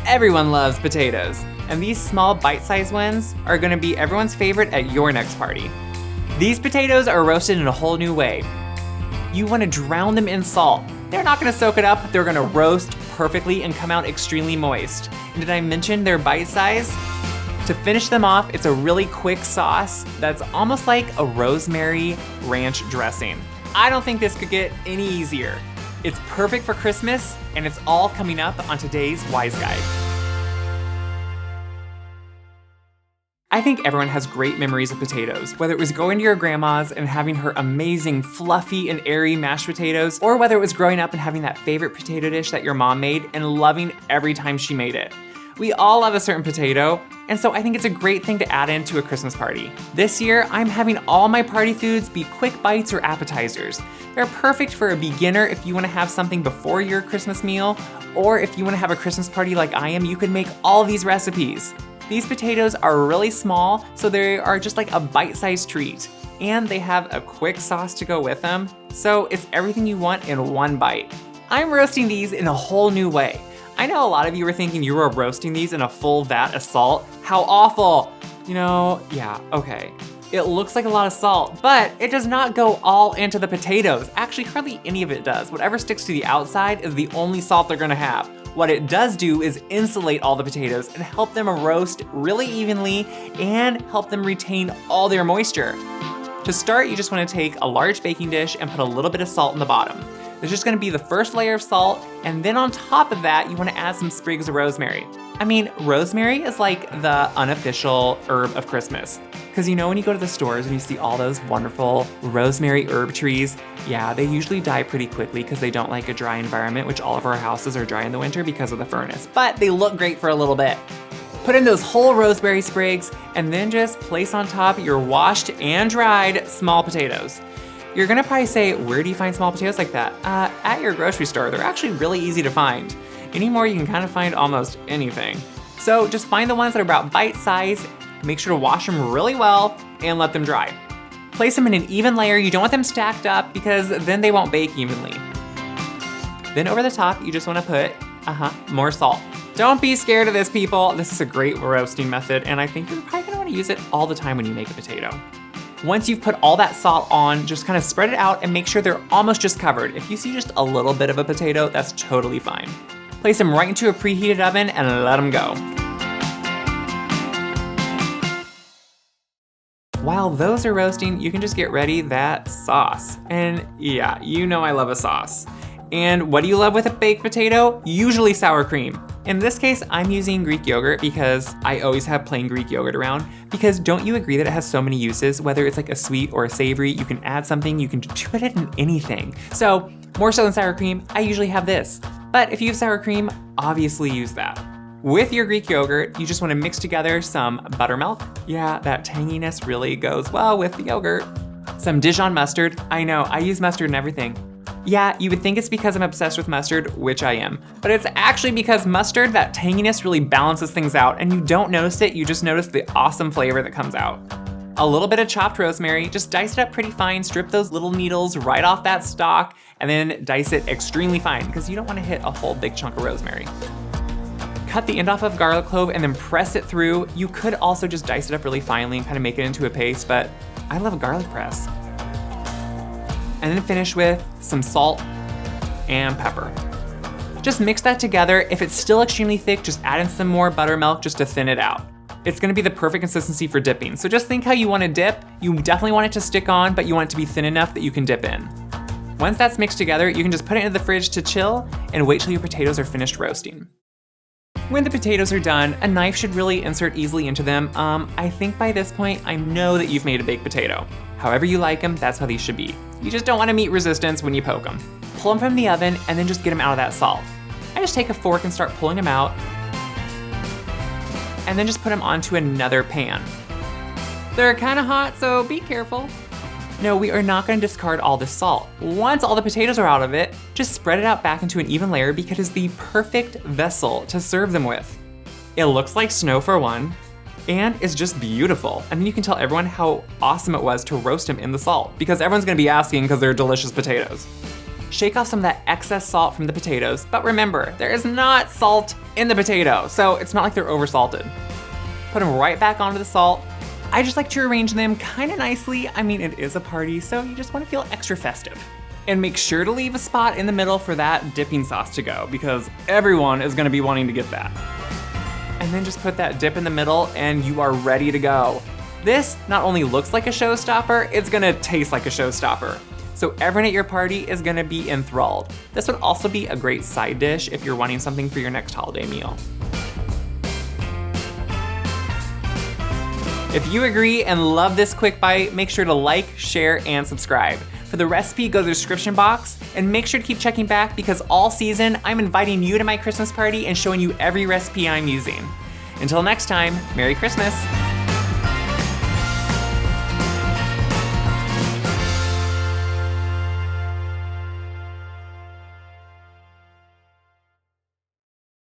Everyone loves potatoes, and these small bite-sized ones are gonna be everyone's favorite at your next party. These potatoes are roasted in a whole new way. You wanna drown them in salt. They're not gonna soak it up, they're gonna roast perfectly and come out extremely moist. And did I mention they're bite-sized? To finish them off, it's a really quick sauce that's almost like a rosemary ranch dressing. I don't think this could get any easier. It's perfect for Christmas, and it's all coming up on today's Wise Guide. I think everyone has great memories of potatoes, whether it was going to your grandma's and having her amazing fluffy and airy mashed potatoes, or whether it was growing up and having that favorite potato dish that your mom made and loving every time she made it. We all love a certain potato, and so I think it's a great thing to add into a Christmas party. This year, I'm having all my party foods be quick bites or appetizers. They're perfect for a beginner if you wanna have something before your Christmas meal, or if you wanna have a Christmas party like I am, you can make all these recipes. These potatoes are really small, so they are just like a bite-sized treat. And they have a quick sauce to go with them, so it's everything you want in one bite. I'm roasting these in a whole new way. I know a lot of you were thinking you were roasting these in a full vat of salt. How awful! Yeah, okay. It looks like a lot of salt, but it does not go all into the potatoes. Actually, hardly any of it does. Whatever sticks to the outside is the only salt they're gonna have. What it does do is insulate all the potatoes and help them roast really evenly and help them retain all their moisture. To start, you just wanna take a large baking dish and put a little bit of salt in the bottom. There's just gonna be the first layer of salt, and then on top of that, you wanna add some sprigs of rosemary. I mean, rosemary is like the unofficial herb of Christmas. Because when you go to the stores and you see all those wonderful rosemary herb trees, yeah, they usually die pretty quickly because they don't like a dry environment, which all of our houses are dry in the winter because of the furnace. But they look great for a little bit. Put in those whole rosemary sprigs, and then just place on top your washed and dried small potatoes. You're gonna probably say, where do you find small potatoes like that? At your grocery store. They're actually really easy to find. Anymore, you can kind of find almost anything. So just find the ones that are about bite size, make sure to wash them really well, and let them dry. Place them in an even layer. You don't want them stacked up because then they won't bake evenly. Then over the top, you just wanna put, more salt. Don't be scared of this, people. This is a great roasting method, and I think you're probably gonna wanna use it all the time when you make a potato. Once you've put all that salt on, just kind of spread it out and make sure they're almost just covered. If you see just a little bit of a potato, that's totally fine. Place them right into a preheated oven and let them go. While those are roasting, you can just get ready that sauce. And yeah, I love a sauce. And what do you love with a baked potato? Usually sour cream. In this case, I'm using Greek yogurt because I always have plain Greek yogurt around. Because don't you agree that it has so many uses? Whether it's like a sweet or a savory, you can add something, you can put it in anything. So more so than sour cream, I usually have this. But if you have sour cream, obviously use that. With your Greek yogurt, you just wanna mix together some buttermilk. Yeah, that tanginess really goes well with the yogurt. Some Dijon mustard. I know, I use mustard in everything. Yeah, you would think it's because I'm obsessed with mustard, which I am. But it's actually because mustard, that tanginess really balances things out, and you don't notice it, you just notice the awesome flavor that comes out. A little bit of chopped rosemary, just dice it up pretty fine, strip those little needles right off that stalk, and then dice it extremely fine, because you don't wanna hit a whole big chunk of rosemary. Cut the end off of garlic clove and then press it through. You could also just dice it up really finely and kind of make it into a paste, but I love a garlic press. And then finish with some salt and pepper. Just mix that together. If it's still extremely thick, just add in some more buttermilk just to thin it out. It's gonna be the perfect consistency for dipping. So just think how you wanna dip. You definitely want it to stick on, but you want it to be thin enough that you can dip in. Once that's mixed together, you can just put it into the fridge to chill and wait till your potatoes are finished roasting. When the potatoes are done, a knife should really insert easily into them. I think by this point, I know that you've made a baked potato. However you like them, that's how these should be. You just don't want to meet resistance when you poke them. Pull them from the oven and then just get them out of that salt. I just take a fork and start pulling them out, and then just put them onto another pan. They're kind of hot, so be careful. No, we are not going to discard all the salt. Once all the potatoes are out of it, just spread it out back into an even layer because it's the perfect vessel to serve them with. It looks like snow for one, and it's just beautiful. And then you can tell everyone how awesome it was to roast them in the salt, because everyone's gonna be asking because they're delicious potatoes. Shake off some of that excess salt from the potatoes, but remember, there is not salt in the potato, so it's not like they're oversalted. Put them right back onto the salt. I just like to arrange them kind of nicely. I mean, it is a party, so you just want to feel extra festive. And make sure to leave a spot in the middle for that dipping sauce to go, because everyone is gonna be wanting to get that. And then just put that dip in the middle and you are ready to go. This not only looks like a showstopper, it's gonna taste like a showstopper. So everyone at your party is gonna be enthralled. This would also be a great side dish if you're wanting something for your next holiday meal. If you agree and love this quick bite, make sure to like, share, and subscribe. For the recipe, go to the description box, and make sure to keep checking back because all season, I'm inviting you to my Christmas party and showing you every recipe I'm using. Until next time, Merry Christmas.